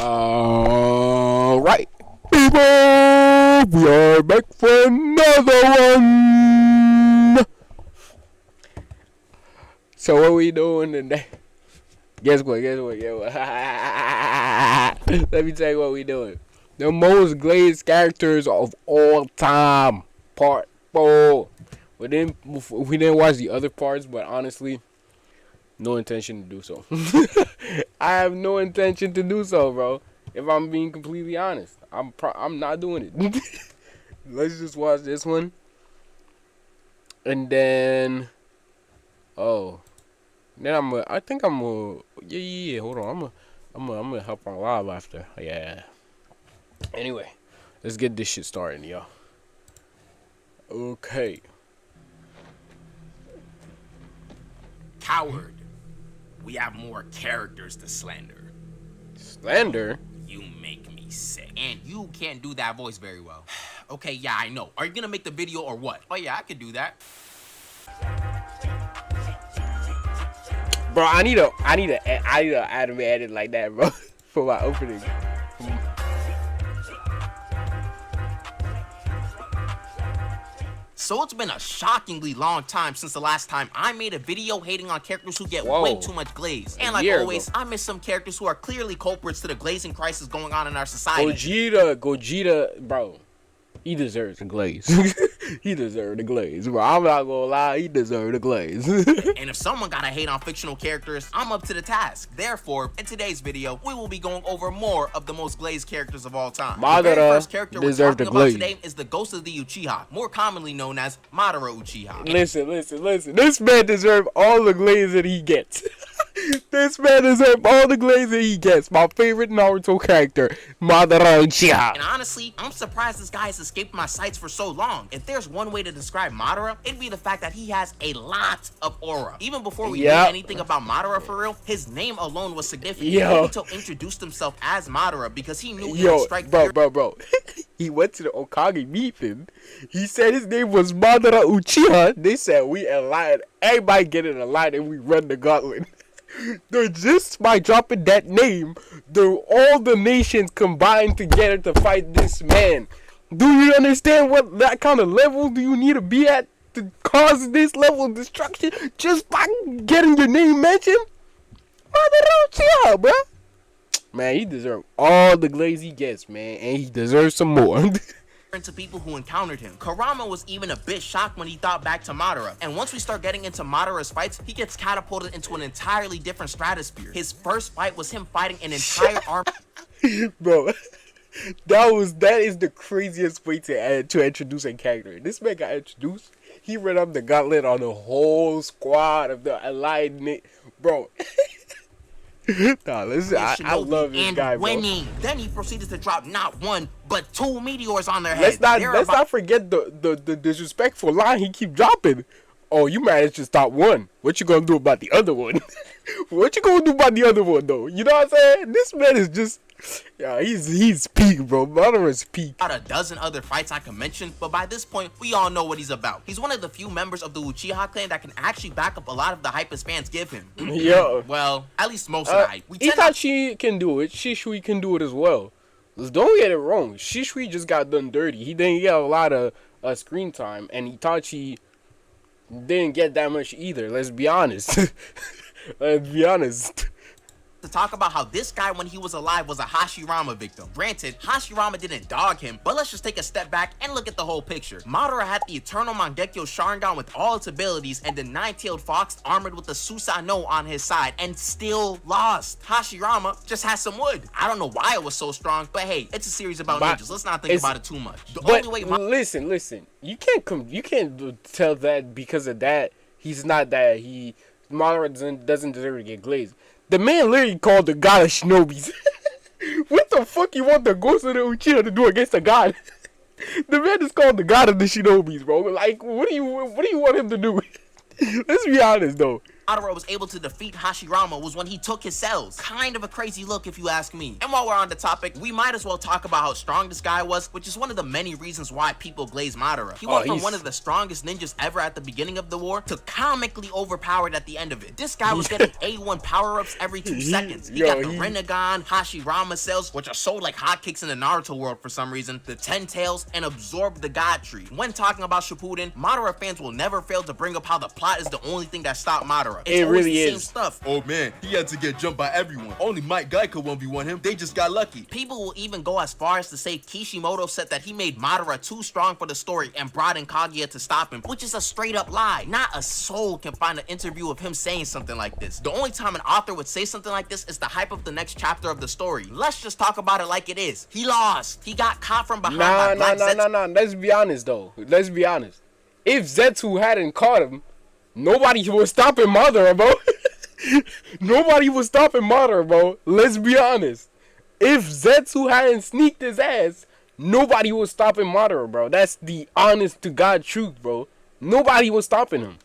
Alright, people, we are back for another one. So what we doing today? Guess what? Let me tell you what we doing. The most glazed characters of all time, part 4. We didn't watch the other parts, but honestly, no intention to do so. I have no intention to do so, bro. If I'm being completely honest, I'm not doing it. Let's just watch this one, and then I think I'm gonna yeah. Hold on, I'm gonna help on live after. Yeah. Anyway, let's get this shit started, y'all. Okay. Coward. We have more characters to slander. Slander? You make me sick. And you can't do that voice very well. Okay, yeah, I know. Are you gonna make the video or what? Oh yeah, I could do that. Bro, I need a anime edit like that, bro, for my opening. So it's been a shockingly long time since the last time I made a video hating on characters who get way too much glaze. And like always, I miss some characters who are clearly culprits to the glazing crisis going on in our society. Gogeta, bro. He deserves the glaze. He deserved the glaze, bro. I'm not gonna lie, he deserved the glaze. And if someone gotta hate on fictional characters, I'm up to the task. Therefore, in today's video, we will be going over more of the most glazed characters of all time. The very first character we're talking about today is the Ghost of the Uchiha, more commonly known as Madara Uchiha. Listen. This man deserves all the glaze that he gets. This man deserves all the glaze that he gets. My favorite Naruto character, Madara Uchiha. And honestly, I'm surprised this guy has escaped my sights for so long. If there's one way to describe Madara, it'd be the fact that he has a lot of aura. Even before we knew anything about Madara for real, his name alone was significant. Obito introduced himself as Madara because he knew he would strike bro. He went to the Okage meeting. He said his name was Madara Uchiha. They said we aligned. Everybody get in a line and we run the gauntlet. They're just by dropping that name, all the nations combined together to fight this man. Do you understand what that kind of level do you need to be at to cause this level of destruction just by getting your name mentioned? Madara Uchiha, bro. Man, he deserves all the glaze he gets, man, and he deserves some more. To people who encountered him. Kurama was even a bit shocked when he thought back to Madara. And once we start getting into Madara's fights, he gets catapulted into an entirely different stratosphere. His first fight was him fighting an entire army. Bro, that is the craziest way to introduce a character. This man got introduced. He ran up the gauntlet on the whole squad of the allied, bro. Nah, listen, I love this guy, bro. Then he proceeded to drop not one, but 2 meteors on their heads. Let's not forget the disrespectful line he keep dropping. Oh, you managed to stop one. What you gonna do about the other one? What you gonna do about the other one, though? You know what I'm saying? This man is just... Yeah, he's peak, bro. Madara's peak. About a dozen other fights I can mention, but by this point, we all know what he's about. He's one of the few members of the Uchiha clan that can actually back up a lot of the hype his fans give him. Yeah. Well, at least most of the hype. Itachi can do it. Shishui can do it as well. Don't get it wrong. Shishui just got done dirty. He didn't get a lot of screen time, and Itachi didn't get that much either. Let's be honest. Let's be honest. To talk about how this guy, when he was alive, was a Hashirama victim. Granted, Hashirama didn't dog him, but let's just take a step back and look at the whole picture. Madara had the Eternal Mangekyo Sharingan with all its abilities and the Nine-Tailed Fox armored with the Susanoo on his side and still lost. Hashirama just has some wood. I don't know why it was so strong, but hey, it's a series about ninjas. Let's not think about it too much. Listen. You can't tell that because of that. Madara doesn't deserve to get glazed. The man literally called the god of shinobis. What the fuck you want the Ghost of the Uchiha to do against the god? The man is called the god of the shinobis, bro. Like, what do you want him to do? Let's be honest, though. Madara was able to defeat Hashirama was when he took his cells. Kind of a crazy look if you ask me. And while we're on the topic, we might as well talk about how strong this guy was, which is one of the many reasons why people glaze Madara. He went from one of the strongest ninjas ever at the beginning of the war to comically overpowered at the end of it. This guy was getting A1 power-ups every 2 seconds. He got the Rinnegan, Hashirama cells, which are sold like hotcakes in the Naruto world for some reason, the 10 tails, and absorbed the God Tree. When talking about Shippuden, Madara fans will never fail to bring up how the plot is the only thing that stopped Madara. It's always the same stuff. Oh man, he had to get jumped by everyone. Only Might Guy could 1v1 him. They just got lucky. People will even go as far as to say Kishimoto said that he made Madara too strong for the story and brought in Kaguya to stop him, which is a straight up lie. Not a soul can find an interview of him saying something like this. The only time an author would say something like this is the hype of the next chapter of the story. Let's just talk about it like it is. He lost. He got caught from behind by Black Zetsu. Nah. Let's be honest though. Let's be honest. If Zetsu hadn't caught him, nobody was stopping Madara, bro. Nobody was stopping Madara, bro. Let's be honest. If Zetsu hadn't sneaked his ass, nobody was stopping Madara, bro. That's the honest to God truth, bro. Nobody was stopping him.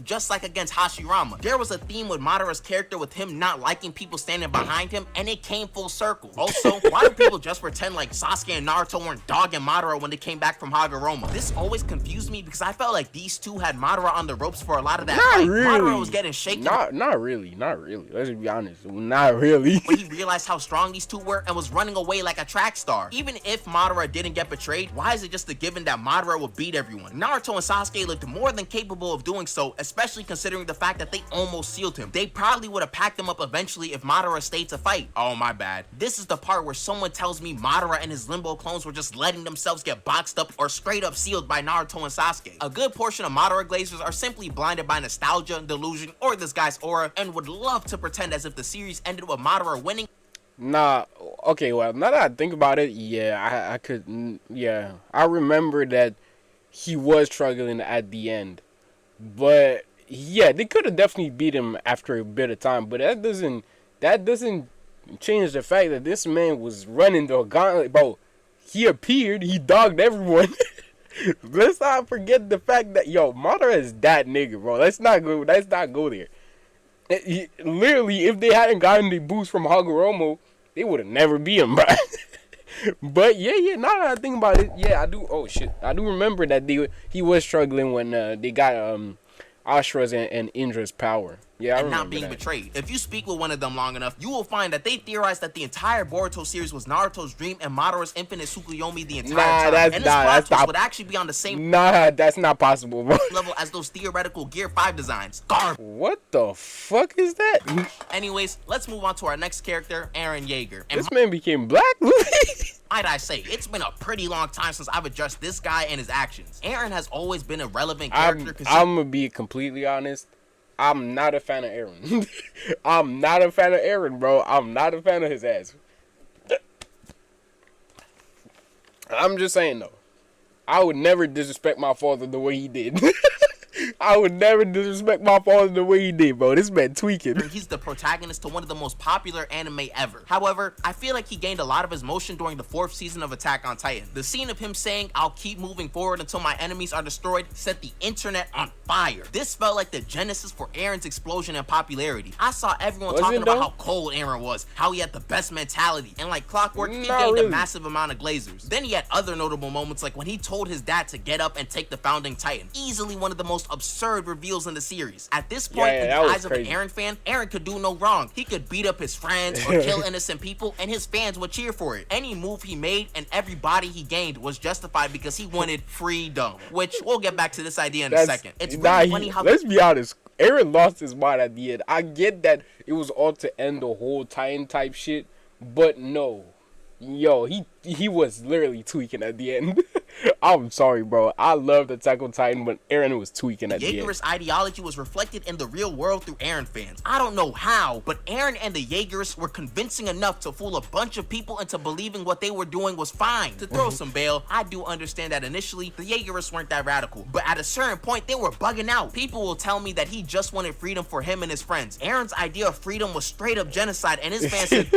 Just like against Hashirama. There was a theme with Madara's character with him not liking people standing behind him, and it came full circle. Also, why do people just pretend like Sasuke and Naruto weren't dogging Madara when they came back from Hagoromo? This always confused me because I felt like these two had Madara on the ropes for a lot of that fight. Really. Madara was getting shaken. Not really. Let's be honest. Not really. When he realized how strong these two were and was running away like a track star. Even if Madara didn't get betrayed, why is it just a given that Madara would beat everyone? Naruto and Sasuke looked more than capable of doing so, especially considering the fact that they almost sealed him. They probably would have packed him up eventually if Madara stayed to fight. Oh, my bad. This is the part where someone tells me Madara and his Limbo clones were just letting themselves get boxed up or straight up sealed by Naruto and Sasuke. A good portion of Madara glazers are simply blinded by nostalgia, delusion, or this guy's aura, and would love to pretend as if the series ended with Madara winning. Nah, okay, well, now that I think about it, yeah, I could, yeah. I remember that he was struggling at the end. But yeah, they could have definitely beat him after a bit of time, but that doesn't change the fact that this man was running the gauntlet, bro. He appeared, he dogged everyone. Let's not forget the fact that Madara is that nigga, bro. Let's not go there. Literally, if they hadn't gotten the boost from Hagoromo, they would have never beat him, bro. But yeah, now that I think about it, yeah, I do. Oh shit, I do remember that he was struggling when they got Ashura's and Indra's power. Yeah, I remember not being that. betrayed. If you speak with one of them long enough, you will find that they theorized that the entire Boruto series was Naruto's dream and Madara's infinite Tsukuyomi the entire time. And this plot twist would actually be on the same that's not possible, bro. level as those theoretical Gear 5 designs. Garbage. What the fuck is that? Anyways, let's move on to our next character, Eren Yeager. And this man became black? might I say, it's been a pretty long time since I've addressed this guy and his actions. Eren has always been a relevant character. I'm gonna be completely honest. I'm not a fan of Eren. I'm not a fan of Eren, bro. I'm not a fan of his ass. I'm just saying, though. I would never disrespect my father the way he did. I would never disrespect my father the way he did, bro. This man tweaking. He's the protagonist to one of the most popular anime ever. However, I feel like he gained a lot of his motion during the 4th season of Attack on Titan. The scene of him saying, "I'll keep moving forward until my enemies are destroyed," set the internet on fire. This felt like the genesis for Eren's explosion in popularity. I saw everyone talking about how cold Eren was, how he had the best mentality, and like clockwork, he gained a massive amount of glazers. Then he had other notable moments like when he told his dad to get up and take the founding Titan. Easily one of the most absurd reveals in the series. At this point, in the eyes of an Eren fan, Eren could do no wrong. He could beat up his friends or kill innocent people, and his fans would cheer for it. Any move he made and every body he gained was justified because he wanted freedom, which we'll get back to this idea in a second. It's really funny how... Let's be honest. Eren lost his mind at the end. I get that it was all to end the whole Titan type shit, but no. Yo, he was literally tweaking at the end. I'm sorry, bro. I loved Attack on Titan, but Eren was tweaking at the end. Jaegerist ideology was reflected in the real world through Eren fans. I don't know how, but Eren and the Jaegerists were convincing enough to fool a bunch of people into believing what they were doing was fine. To throw some bail, I do understand that initially, the Jaegerists weren't that radical, but at a certain point, they were bugging out. People will tell me that he just wanted freedom for him and his friends. Eren's idea of freedom was straight up genocide, and his fans said,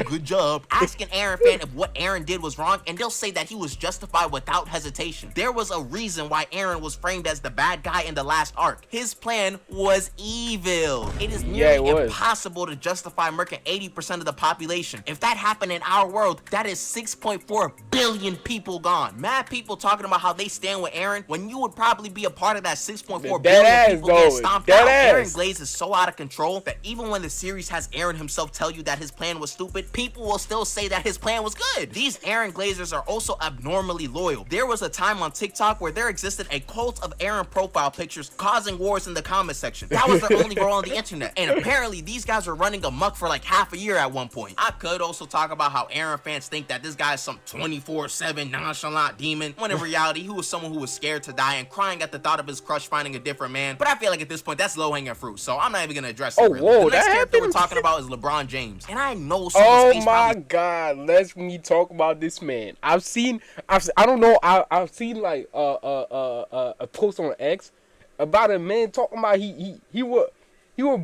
good job. Ask an Eren fan if what Eren did was wrong, and they'll say that he was justified justify without hesitation. There was a reason why Aaron was framed as the bad guy in the last arc. His plan was evil. It is nearly impossible to justify murking 80% of the population. If that happened in our world, that is 6.4 billion people gone. Mad people talking about how they stand with Aaron when you would probably be a part of that 6.4 billion people getting stomped out. Aaron Glazed is so out of control that even when the series has Aaron himself tell you that his plan was stupid, people will still say that his plan was good. These Aaron Glazers are also abnormally loyal. There was a time on TikTok where there existed a cult of Aaron profile pictures causing wars in the comment section. That was their only role on the internet. And apparently these guys were running amok for like half a year at one point. I could also talk about how Aaron fans think that this guy is some 24/7 nonchalant demon, when in reality he was someone who was scared to die and crying at the thought of his crush finding a different man. But I feel like at this point that's low-hanging fruit, so I'm not even gonna address it. Really. Whoa, the next character we're talking about is LeBron James, and I know someone's face probably... God, let me talk about this man. I've seen like a post on X about a man talking about he was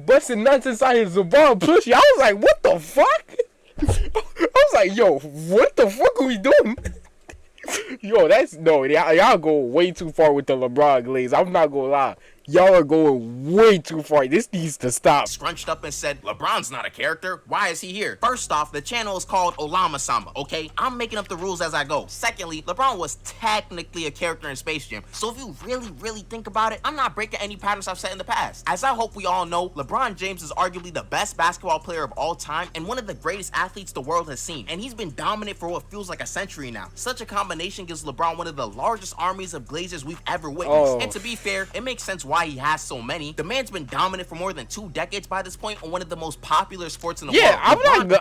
busting nuts inside his LeBron plushie. I was like, what the fuck? I was like, yo, what the fuck are we doing? Yo, y'all go way too far with the LeBron glaze. I'm not gonna lie. Y'all are going way too far. This needs to stop. Scrunched up and said, LeBron's not a character. Why is he here? First off, the channel is called Olama-sama, okay? I'm making up the rules as I go. Secondly, LeBron was technically a character in Space Jam. So if you really think about it, I'm not breaking any patterns I've set in the past. As I hope we all know, LeBron James is arguably the best basketball player of all time and one of the greatest athletes the world has seen. And he's been dominant for what feels like a century now. Such a combination gives LeBron one of the largest armies of Glazers we've ever witnessed. And to be fair, it makes sense why he has so many. The man's been dominant for more than 2 decades by this point on one of the most popular sports in the world. Yeah,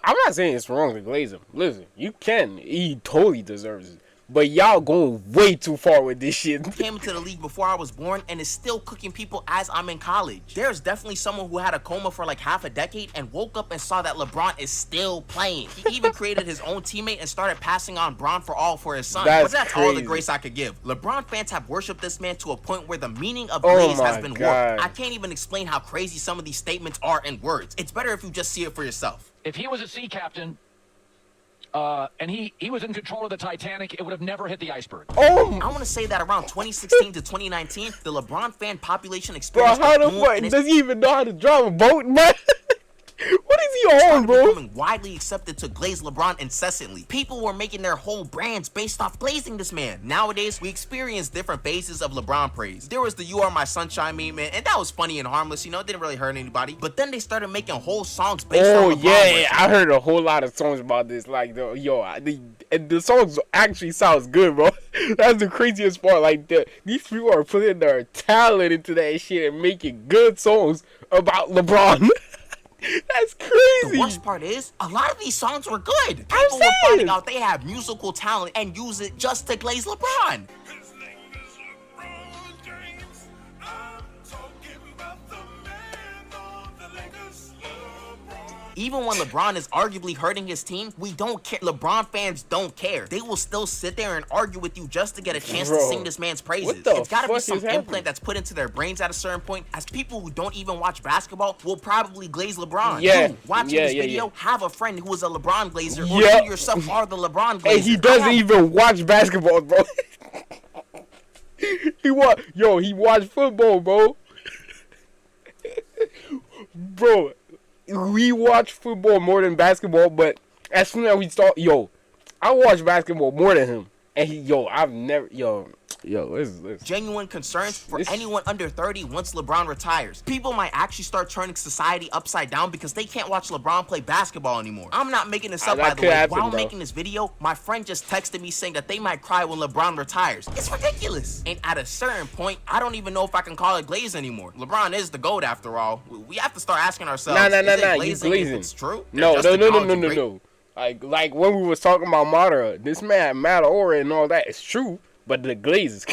I'm not saying it's wrong to glaze him. Listen, you can. He totally deserves it. But y'all going way too far with this shit. Came into the league before I was born and is still cooking people as I'm in college. There's definitely someone who had a coma for like half a decade and woke up and saw that LeBron is still playing. He even created his own teammate and started passing on Bron for all for his son. But that's all the grace I could give. LeBron fans have worshipped this man to a point where the meaning of Glaze has been warped. I can't even explain how crazy some of these statements are in words. It's better if you just see it for yourself. If he was a sea captain, and he was in control of the Titanic, it would have never hit the iceberg. I want to say that around 2016 to 2019, the LeBron fan population experienced how the fuck does he even know how to drive a boat, man? What is he on, bro? Becoming widely accepted to glaze LeBron incessantly. People were making their whole brands based off glazing this man. Nowadays, we experience different phases of LeBron praise. There was the "You Are My Sunshine" meme, and that was funny and harmless, you know, it didn't really hurt anybody. But then they started making whole songs based on LeBron. Yeah, I heard a whole lot of songs about this. Like, the songs actually sounds good, bro. That's the craziest part. Like, these people are putting their talent into that shit and making good songs about LeBron. That's crazy. The worst part is, a lot of these songs were good. People were finding out they have musical talent and use it just to glaze LeBron. His name is LeBron James. I'm talking about the man on the Lakers, LeBron. Even when LeBron is arguably hurting his team, we don't care. LeBron fans don't care. They will still sit there and argue with you just to get a chance to sing this man's praises. It's gotta be some implant that's put into their brains at a certain point, as people who don't even watch basketball will probably glaze LeBron. You watching this video, have a friend who is a LeBron glazer, or you yourself are the LeBron glazer. And he doesn't even watch basketball, bro. He watch football, bro. Bro, we watch football more than basketball, but as soon as we start, I watch basketball more than him. And I've never, listen. Genuine concerns for anyone under 30 once LeBron retires. People might actually start turning society upside down because they can't watch LeBron play basketball anymore. I'm not making this up, by the way. While making this video, my friend just texted me saying that they might cry when LeBron retires. It's ridiculous. And at a certain point, I don't even know if I can call it glaze anymore. LeBron is the GOAT after all. We have to start asking ourselves, is it glazing if it's true? No. Like when we was talking about Madara, this man Madara aura and all that is true, but the glazes,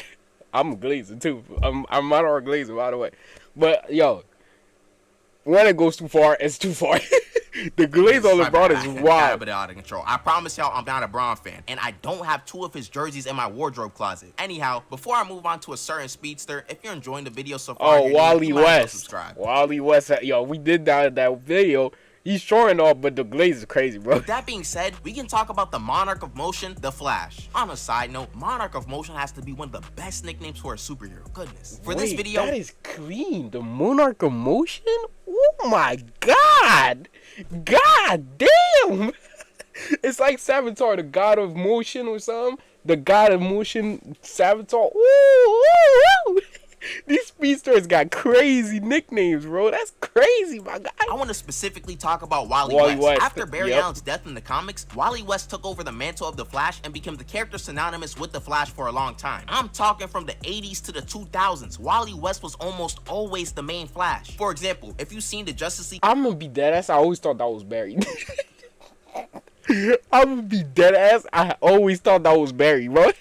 I'm a glazer too. I'm Madara glazer, by the way. But when it goes too far, it's too far. The glaze on LeBron is wild. A bit out of control. I promise y'all, I'm not a Bron fan, and I don't have 2 of his jerseys in my wardrobe closet. Anyhow, before I move on to a certain speedster, if you're enjoying the video so far, Wally West. subscribe. Wally West, we did that video. He's short and all, but the glaze is crazy, bro. With that being said, we can talk about the Monarch of Motion, the Flash. On a side note, Monarch of Motion has to be one of the best nicknames for a superhero. Goodness. For this video, that is clean. The Monarch of Motion? Oh my god! God damn! It's like Savitar, the god of motion or something. The god of motion, Savitar. Ooh. These speedsters got crazy nicknames, bro. That's crazy, my guy. I want to specifically talk about Wally West. West. After Barry Yep. Allen's death in the comics, Wally West took over the mantle of the Flash and became the character synonymous with the Flash for a long time. I'm talking from the 80s to the 2000s. Wally West was almost always the main Flash. For example, if you've seen the Justice League I'm gonna be dead ass. I always thought that was Barry. I'm gonna be dead ass. I always thought that was Barry, bro.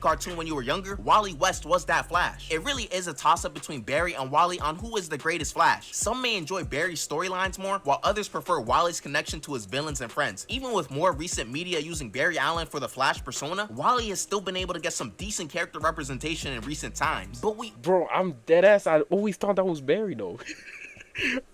cartoon when you were younger, Wally West was that Flash. It really is a toss-up between Barry and Wally on who is the greatest Flash. Some may enjoy Barry's storylines more, while others prefer Wally's connection to his villains and friends. Even with more recent media using Barry Allen for the Flash persona, Wally has still been able to get some decent character representation in recent times. But Bro, I'm dead ass. I always thought that was Barry, though.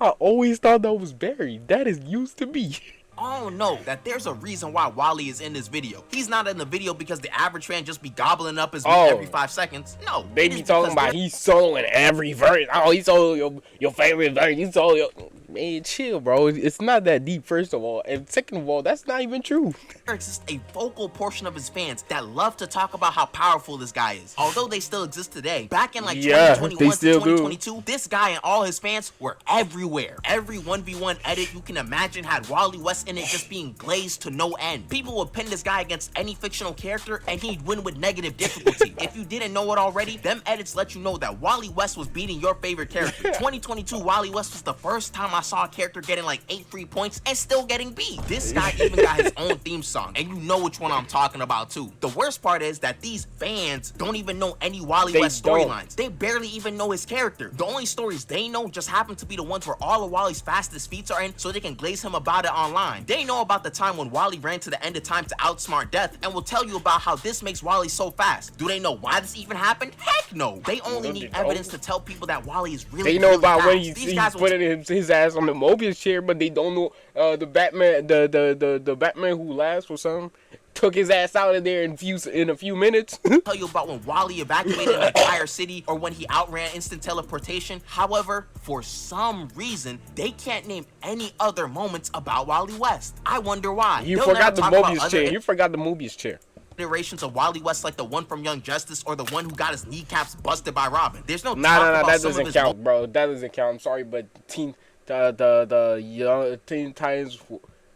I always thought that was Barry. That is used to be. all know that there's a reason why Wally is in this video. He's not in the video because the average fan just be gobbling up his meat every 5 seconds. No, they it be is talking because about he's soloing every verse. Oh, he solo your favorite verse. You solo your... Man, chill, bro. It's not that deep, first of all. And second of all, that's not even true. there exists a vocal portion of his fans that love to talk about how powerful this guy is. Although they still exist today, back in like 2021 to 2022, this guy and all his fans were everywhere. Every 1v1 edit you can imagine had Wally West in it just being glazed to no end. People would pin this guy against any fictional character and he'd win with negative difficulty. If you didn't know it already, them edits let you know that Wally West was beating your favorite character. 2022 Wally West was the first time I saw a character getting like 8 free points and still getting beat. This guy even got his own theme song, and you know which one I'm talking about too. The worst part is that these fans don't even know any Wally West storylines. They barely even know his character. The only stories they know just happen to be the ones where all of Wally's fastest feats are in, so they can glaze him about it online. They know about the time when Wally ran to the end of time to outsmart death, and will tell you about how this makes Wally so fast. Do they know why this even happened? Heck no. They only need evidence to tell people that Wally is really They know about fast. when he's putting his ass on the Mobius chair, but they don't know the Batman, the Batman Who Laughs or something took his ass out of there in a few minutes. Tell you about when Wally evacuated an entire city or when he outran instant teleportation. However, for some reason, they can't name any other moments about Wally West. I wonder why. You forgot the Mobius chair. You forgot the Mobius chair. Iterations of Wally West, like the one from Young Justice or the one who got his kneecaps busted by Robin. There's no Nah, that doesn't count, bro. That doesn't count. I'm sorry, but the young Teen Titans.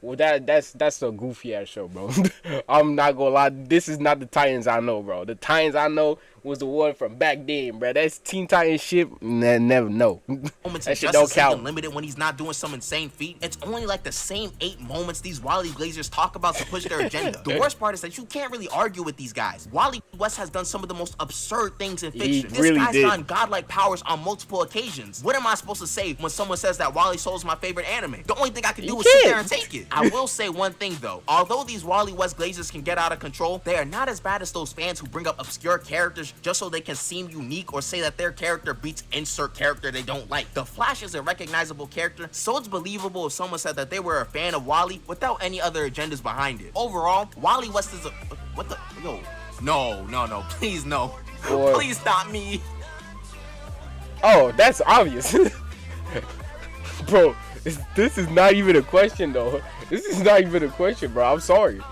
Well, that's a goofy ass show, bro. I'm not gonna lie. This is not the Titans I know, bro. The Titans I know was the one from back then, bro. That's Teen Titans shit. Never know. Moments that shit don't count. Unlimited when he's not doing some insane feat. It's only like the same 8 moments these Wally Glazers talk about to push their agenda. The worst part is that you can't really argue with these guys. Wally West has done some of the most absurd things in fiction. This guy's gotten godlike powers on multiple occasions. What am I supposed to say when someone says that Wally Soul is my favorite anime? The only thing I can do is sit there and take it. I will say one thing though. Although these Wally West Glazers can get out of control, they are not as bad as those fans who bring up obscure characters just so they can seem unique or say that their character beats insert character they don't like. The Flash is a recognizable character, so it's believable if someone said that they were a fan of Wally without any other agendas behind it. Overall, Wally West is a... What the... Yo. No. Please, no. Please stop me. Oh, that's obvious. Bro, this is not even a question, though. This is not even a question, bro. I'm sorry.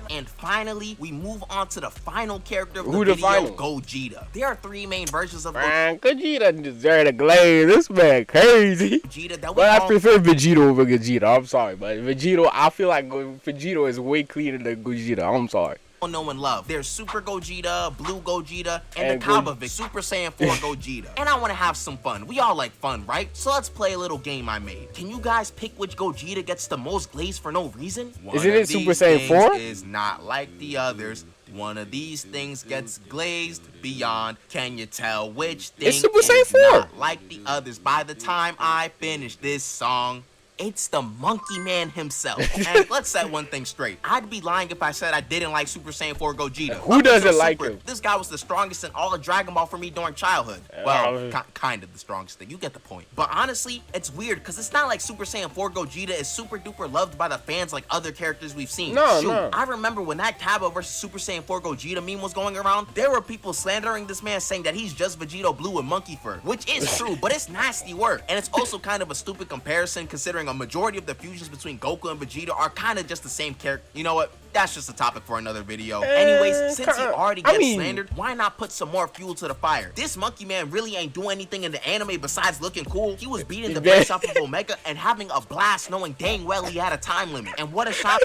And finally, we move on to the final character of the video, Gogeta. There are 3 main versions of Gogeta. Gogeta deserves a glaze. This man crazy. But I prefer Vegeta over Gogeta. I'm sorry, but Vegeta, I feel like Vegeta is way cleaner than Gogeta. I'm sorry. Know and love. There's Super Gogeta, Blue Gogeta, and the Kabavic Super Saiyan 4 Gogeta. And I want to have some fun. We all like fun, right? So let's play a little game I made. Can you guys pick which Gogeta gets the most glaze for no reason? Isn't it Super Saiyan 4? Is not like the others. One of these things gets glazed beyond. Can you tell which thing is not like the others by the time I finish this song? It's the Monkey Man himself. And let's set one thing straight. I'd be lying if I said I didn't like Super Saiyan 4 Gogeta. Who doesn't like him? This guy was the strongest in all of Dragon Ball for me during childhood. Well, kind of the strongest thing. You get the point. But honestly, it's weird because it's not like Super Saiyan 4 Gogeta is super duper loved by the fans like other characters we've seen. No. I remember when that Tabo versus Super Saiyan 4 Gogeta meme was going around, there were people slandering this man saying that he's just Vegito Blue with monkey fur, which is true, but it's nasty work. And it's also kind of a stupid comparison considering a majority of the fusions between Goku and Vegeta are kind of just the same character. You know what? That's just a topic for another video. Anyways, since he already gets slandered, why not put some more fuel to the fire? This Monkey Man really ain't doing anything in the anime besides looking cool. He was beating the brakes off of Omega and having a blast knowing dang well he had a time limit. And what a shot.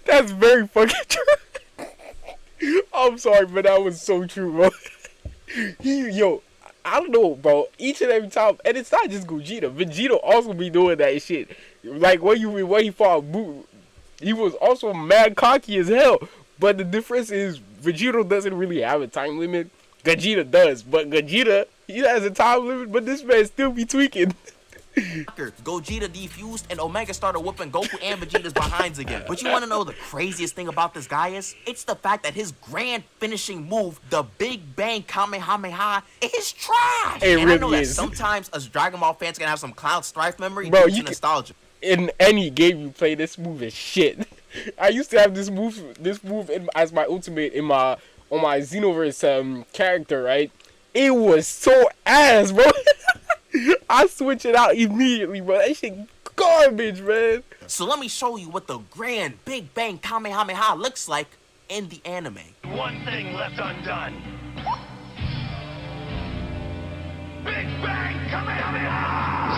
That's very fucking true. I'm sorry, but that was so true, bro. Yo, I don't know, bro. Each and every time, and it's not just Gogeta. Vegeta also be doing that shit. Like when he fought Boo, he was also mad cocky as hell. But the difference is Vegeta doesn't really have a time limit. Gogeta does, but Gogeta, he has a time limit, but this man still be tweaking. Gogeta defused and Omega started whooping Goku and Vegeta's behinds again. But you want to know the craziest thing about this guy is? It's the fact that his grand finishing move, the Big Bang Kamehameha, is trash. It and really I know that is. Sometimes us Dragon Ball fans can have some Cloud Strife memory Bro, due to nostalgia. In any game you play, this move is shit. I used to have this move as my ultimate on my Xenoverse character, right? It was so ass, bro. I switch it out immediately, bro. That shit garbage, man. So let me show you what the grand Big Bang Kamehameha looks like in the anime. One thing left undone. Big Bang Kamehameha!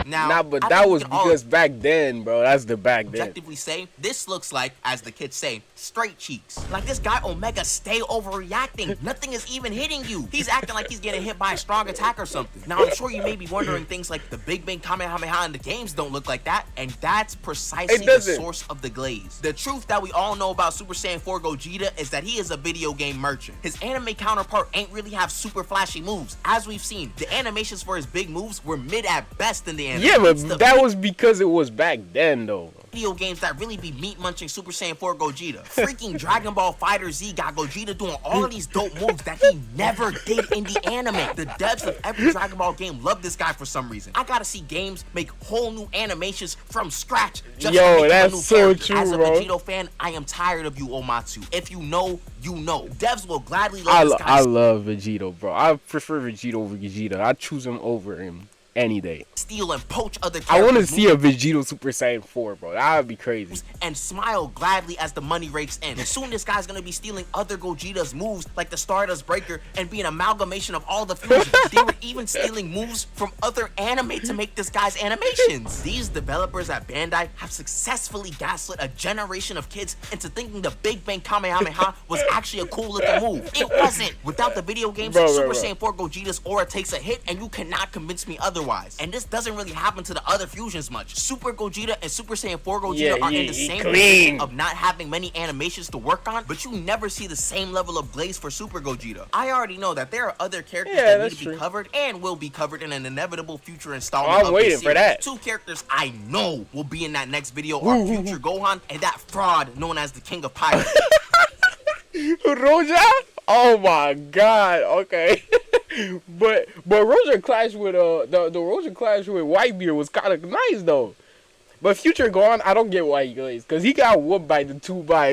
Now, but that was because back then, bro. That's the back then. Objectively say, this looks like, as the kids say, straight cheeks. Like this guy Omega stay overreacting. Nothing is even hitting you. He's acting like he's getting hit by a strong attack or something. Now, I'm sure you may be wondering things like the Big Bang Kamehameha in the games don't look like that, and that's precisely the source of the glaze. The truth that we all know about Super Saiyan 4 Gogeta is that he is a video game merchant. His anime counterpart ain't really have super flashy moves. As we've seen, the animations for his big moves were mid at best in the anime. Yeah, but that was because it was back then, though. Video games that really be meat-munching Super Saiyan 4 Gogeta. Freaking Dragon Ball Fighter Z got Gogeta doing all of these dope moves that he never did in the anime. The devs of every Dragon Ball game love this guy for some reason. I gotta see games make whole new animations from scratch just to make him a new character. As a Vegito fan, I am tired of you, Omatsu. If you know, you know. Devs will gladly let this guy. I love Vegito, bro. I prefer Vegito over Vegeta. I choose him over him any day. Steal and poach other characters. I want to see a Vegito Super Saiyan 4, bro. That would be crazy. And smile gladly as the money rakes in. Soon this guy's gonna be stealing other Gogeta's moves like the Stardust Breaker and be an amalgamation of all the fusions. They were even stealing moves from other anime to make this guy's animations. These developers at Bandai have successfully gaslit a generation of kids into thinking the Big Bang Kamehameha was actually a cool looking move. It wasn't. Without the video games, Super Saiyan 4 Gogeta's aura takes a hit and you cannot convince me otherwise. And this doesn't really happen to the other fusions much. Super Gogeta and Super Saiyan 4 Gogeta are in the same position of not having many animations to work on, but you never see the same level of glaze for Super Gogeta. I already know that there are other characters that need to be covered and will be covered in an inevitable future installment I'm waiting for that. Two characters I know will be in that next video are Future Gohan and that fraud known as the King of Pirates. Roja? Oh my god, okay. but Roja clash with the Roja clash with Whitebeard was kind of nice though. But Future Gohan, I don't get why he glazed, because he got whooped by the two by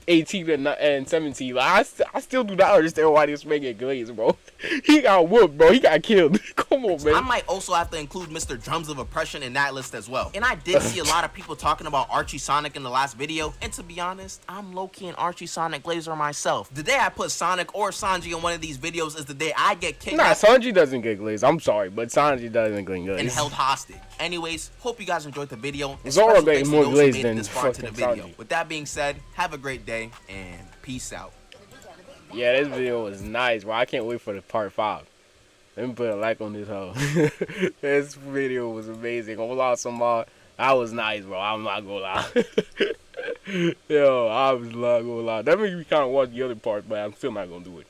18 and 17. Like, I still do not understand why this man get glazed, bro. He got whooped, bro. He got killed. Come on, man. I might also have to include Mr. Drums of Oppression in that list as well. And I did see a lot of people talking about Archie Sonic in the last video, and to be honest, I'm low-key an Archie Sonic glazer myself. The day I put Sonic or Sanji in one of these videos is the day I get kicked out. Nah, Sanji doesn't get glazed. I'm sorry, but Sanji doesn't get glazed. And held hostage. Anyways, hope you guys enjoyed the video. Zoro getting more glazed than this far to the video. Sanji. With that being said, have a great day and peace out. Yeah, this video was nice, bro. I can't wait for the part 5. Let me put a like on this hoe. This video was amazing. Hola, Sama. That was nice, bro. I'm not gonna lie. Yo, I was not gonna lie. That made me kind of watch the other part, but I'm still not gonna do it.